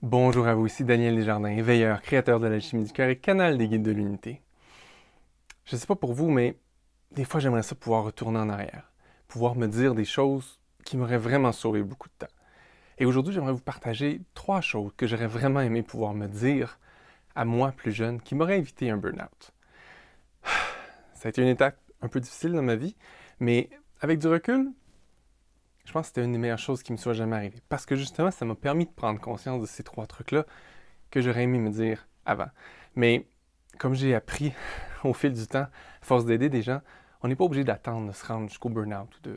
Bonjour à vous, ici Daniel Desjardins, éveilleur, créateur de l'Alchimie du cœur et canal des guides de l'unité. Je sais pas pour vous, mais des fois j'aimerais ça pouvoir retourner en arrière, pouvoir me dire des choses qui m'auraient vraiment sauvé beaucoup de temps. Et aujourd'hui, j'aimerais vous partager 3 choses que j'aurais vraiment aimé pouvoir me dire à moi plus jeune qui m'auraient évité un burn-out. Ça a été une étape un peu difficile dans ma vie, mais avec du recul, je pense que c'était une des meilleures choses qui me soit jamais arrivée. Parce que justement, ça m'a permis de prendre conscience de ces 3 trucs-là que j'aurais aimé me dire avant. Mais comme j'ai appris au fil du temps, à force d'aider des gens, on n'est pas obligé d'attendre de se rendre jusqu'au burn-out, ou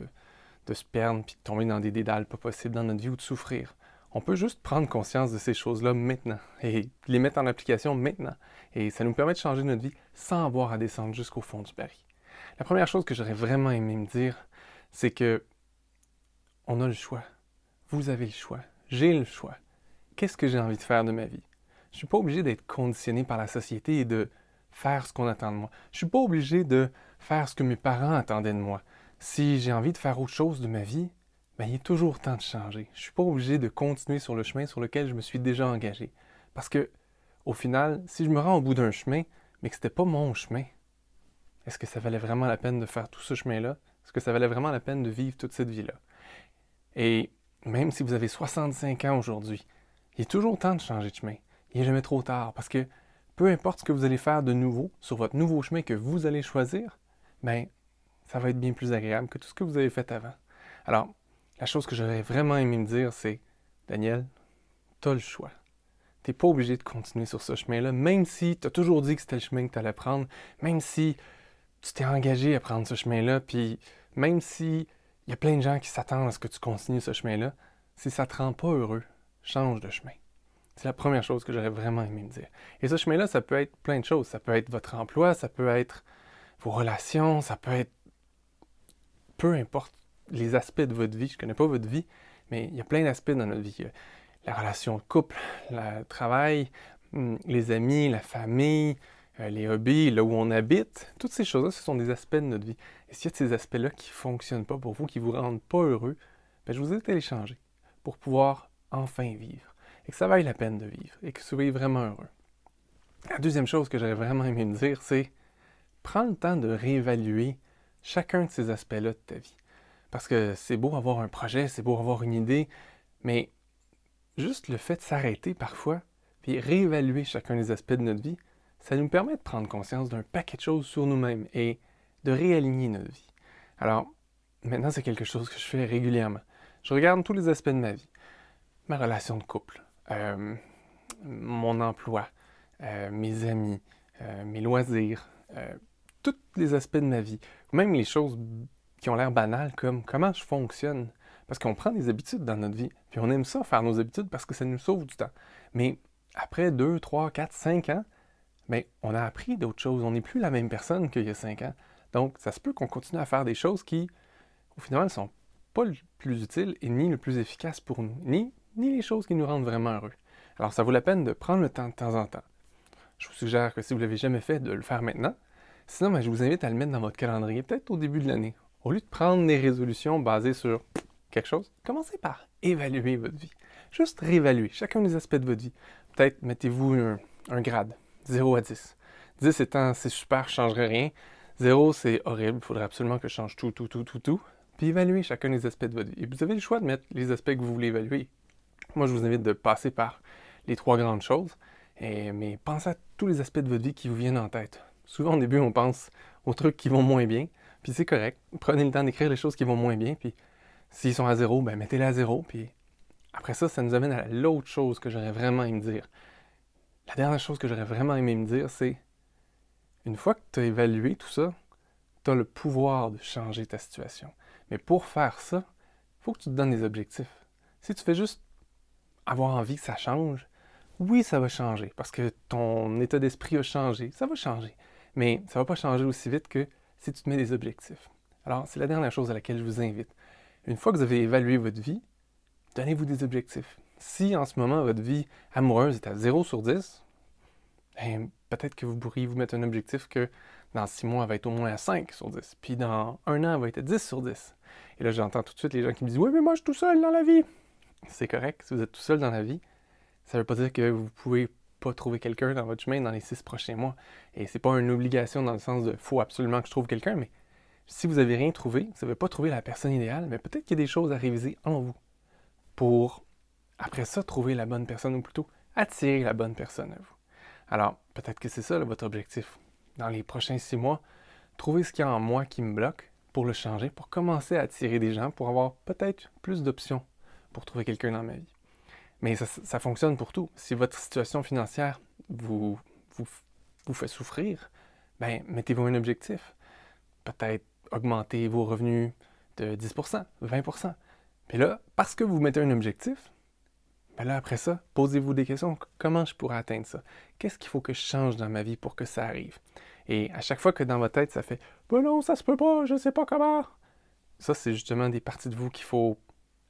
de se perdre, puis de tomber dans des dédales pas possibles dans notre vie ou de souffrir. On peut juste prendre conscience de ces choses-là maintenant et les mettre en application maintenant. Et ça nous permet de changer notre vie sans avoir à descendre jusqu'au fond du baril. La première chose que j'aurais vraiment aimé me dire, c'est que on a le choix. Vous avez le choix. J'ai le choix. Qu'est-ce que j'ai envie de faire de ma vie? Je ne suis pas obligé d'être conditionné par la société et de faire ce qu'on attend de moi. Je ne suis pas obligé de faire ce que mes parents attendaient de moi. Si j'ai envie de faire autre chose de ma vie, ben, il est toujours temps de changer. Je ne suis pas obligé de continuer sur le chemin sur lequel je me suis déjà engagé. Parce que, au final, si je me rends au bout d'un chemin, mais que ce n'était pas mon chemin, est-ce que ça valait vraiment la peine de faire tout ce chemin-là? Est-ce que ça valait vraiment la peine de vivre toute cette vie-là? Et même si vous avez 65 ans aujourd'hui, il est toujours temps de changer de chemin. Il n'est jamais trop tard parce que peu importe ce que vous allez faire de nouveau sur votre nouveau chemin que vous allez choisir, ben ça va être bien plus agréable que tout ce que vous avez fait avant. Alors, la chose que j'aurais vraiment aimé me dire, c'est Daniel, tu as le choix. Tu n'es pas obligé de continuer sur ce chemin-là, même si tu as toujours dit que c'était le chemin que tu allais prendre, même si tu t'es engagé à prendre ce chemin-là, puis même si il y a plein de gens qui s'attendent à ce que tu continues ce chemin-là, si ça ne te rend pas heureux, change de chemin. C'est la première chose que j'aurais vraiment aimé me dire. Et ce chemin-là, ça peut être plein de choses. Ça peut être votre emploi, ça peut être vos relations, ça peut être peu importe les aspects de votre vie. Je ne connais pas votre vie, mais il y a plein d'aspects dans notre vie. La relation de couple, le travail, les amis, la famille, les hobbies, là où on habite. Toutes ces choses-là, ce sont des aspects de notre vie. Et s'il y a de ces aspects-là qui ne fonctionnent pas pour vous, qui ne vous rendent pas heureux, ben, je vous ai téléchargé pour pouvoir enfin vivre. Et que ça vaille la peine de vivre et que vous soyez vraiment heureux. La deuxième chose que j'aurais vraiment aimé me dire, c'est prends le temps de réévaluer chacun de ces aspects-là de ta vie. Parce que c'est beau avoir un projet, c'est beau avoir une idée, mais juste le fait de s'arrêter parfois, puis réévaluer chacun des aspects de notre vie, ça nous permet de prendre conscience d'un paquet de choses sur nous-mêmes et de réaligner notre vie. Alors, maintenant, c'est quelque chose que je fais régulièrement. Je regarde tous les aspects de ma vie. Ma relation de couple, mon emploi, mes amis, mes loisirs, tous les aspects de ma vie, même les choses qui ont l'air banales comme comment je fonctionne. Parce qu'on prend des habitudes dans notre vie, puis on aime ça faire nos habitudes parce que ça nous sauve du temps. Mais après 2, 3, 4, 5 ans, ben, on a appris d'autres choses. On n'est plus la même personne qu'il y a 5 ans. Donc, ça se peut qu'on continue à faire des choses qui, au final, ne sont pas le plus utiles et ni le plus efficace pour nous, ni les choses qui nous rendent vraiment heureux. Alors, ça vaut la peine de prendre le temps de temps en temps. Je vous suggère que si vous ne l'avez jamais fait, de le faire maintenant. Sinon, ben, je vous invite à le mettre dans votre calendrier, peut-être au début de l'année. Au lieu de prendre des résolutions basées sur quelque chose, commencez par évaluer votre vie. Juste réévaluer chacun des aspects de votre vie. Peut-être mettez-vous un grade, 0 à 10. 10 étant c'est super, je ne changerai rien. 0 c'est horrible, il faudrait absolument que je change tout. Puis évaluez chacun des aspects de votre vie. Et vous avez le choix de mettre les aspects que vous voulez évaluer. Moi, je vous invite de passer par les 3 grandes choses, mais pensez à tous les aspects de votre vie qui vous viennent en tête. Souvent, au début, on pense aux trucs qui vont moins bien, puis c'est correct. Prenez le temps d'écrire les choses qui vont moins bien, puis s'ils sont à 0, ben mettez-les à 0, puis après ça, ça nous amène à l'autre chose que j'aurais vraiment aimé me dire. La dernière chose que j'aurais vraiment aimé me dire, c'est une fois que tu as évalué tout ça, tu as le pouvoir de changer ta situation. Mais pour faire ça, il faut que tu te donnes des objectifs. Si tu fais juste avoir envie que ça change, oui, ça va changer, parce que ton état d'esprit a changé, ça va changer. Mais ça ne va pas changer aussi vite que si tu te mets des objectifs. Alors, c'est la dernière chose à laquelle je vous invite. Une fois que vous avez évalué votre vie, donnez-vous des objectifs. Si en ce moment, votre vie amoureuse est à 0 sur 10, ben, peut-être que vous pourriez vous mettre un objectif que dans 6 mois, elle va être au moins à 5 sur 10. Puis dans un an, elle va être à 10 sur 10. Et là, j'entends tout de suite les gens qui me disent « Oui, mais moi, je suis tout seul dans la vie. » C'est correct, si vous êtes tout seul dans la vie, Ça ne veut pas dire que vous pouvez pas trouver quelqu'un dans votre chemin dans les 6 prochains mois. Et c'est pas une obligation dans le sens de faut absolument que je trouve quelqu'un, mais si vous n'avez rien trouvé, vous n'avez pas trouvé la personne idéale, mais peut-être qu'il y a des choses à réviser en vous pour, après ça, trouver la bonne personne, ou plutôt attirer la bonne personne à vous. Alors, peut-être que c'est ça là, votre objectif. Dans les prochains 6 mois, trouver ce qu'il y a en moi qui me bloque pour le changer, pour commencer à attirer des gens, pour avoir peut-être plus d'options pour trouver quelqu'un dans ma vie. Mais ça fonctionne pour tout. Si votre situation financière vous, vous fait souffrir, ben mettez-vous un objectif. Peut-être augmenter vos revenus de 10%, 20%. Puis là, parce que vous mettez un objectif, ben là, après ça, posez-vous des questions. Comment je pourrais atteindre ça? Qu'est-ce qu'il faut que je change dans ma vie pour que ça arrive? Et à chaque fois que dans votre tête, ça fait « Ben non, ça se peut pas, je sais pas comment! » Ça, c'est justement des parties de vous qu'il faut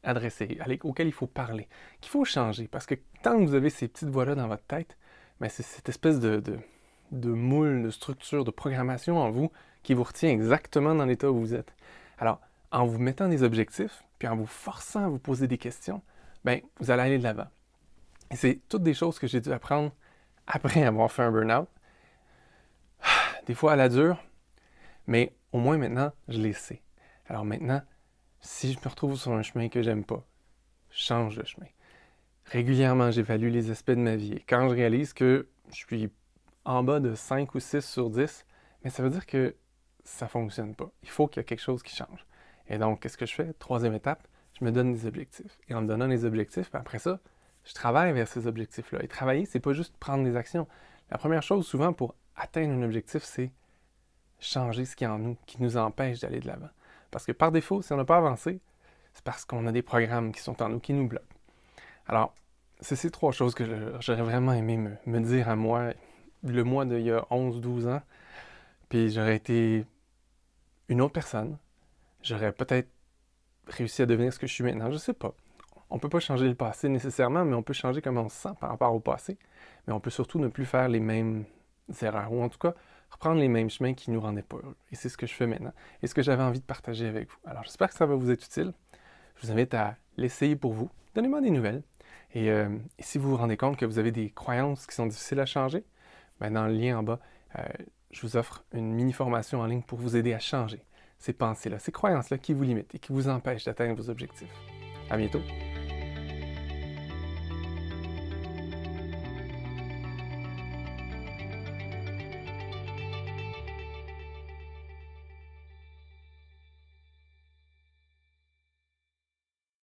adresser, auxquelles il faut parler, qu'il faut changer. Parce que tant que vous avez ces petites voix-là dans votre tête, ben c'est cette espèce de moule, de structure, de programmation en vous qui vous retient exactement dans l'état où vous êtes. Alors, en vous mettant des objectifs, puis en vous forçant à vous poser des questions, ben vous allez aller de l'avant. Et c'est toutes des choses que j'ai dû apprendre après avoir fait un burn-out. Des fois à la dure, mais au moins maintenant, je les sais. Alors maintenant, si je me retrouve sur un chemin que j'aime pas, je change de chemin. Régulièrement, j'évalue les aspects de ma vie. Et quand je réalise que je suis en bas de 5 ou 6 sur 10, mais ça veut dire que ça ne fonctionne pas. Il faut qu'il y ait quelque chose qui change. Et donc, qu'est-ce que je fais? Troisième étape, je me donne des objectifs. Et en me donnant des objectifs, après ça, je travaille vers ces objectifs-là. Et travailler, c'est pas juste prendre des actions. La première chose, souvent, pour atteindre un objectif, c'est changer ce qui est en nous, qui nous empêche d'aller de l'avant. Parce que par défaut, si on n'a pas avancé, c'est parce qu'on a des programmes qui sont en nous, qui nous bloquent. Alors, c'est ces 3 choses que j'aurais vraiment aimé me dire à moi, le moi d'il y a 11-12 ans, puis j'aurais été une autre personne. J'aurais peut-être réussi à devenir ce que je suis maintenant, je sais pas. On peut pas changer le passé nécessairement, mais on peut changer comment on se sent par rapport au passé. Mais on peut surtout ne plus faire les mêmes erreurs, ou en tout cas, reprendre les mêmes chemins qui nous rendaient pas heureux. Et c'est ce que je fais maintenant, et ce que j'avais envie de partager avec vous. Alors, j'espère que ça va vous être utile. Je vous invite à l'essayer pour vous. Donnez-moi des nouvelles. Et si vous vous rendez compte que vous avez des croyances qui sont difficiles à changer, ben dans le lien en bas, je vous offre une mini-formation en ligne pour vous aider à changer ces pensées-là, ces croyances-là qui vous limitent et qui vous empêchent d'atteindre vos objectifs. À bientôt!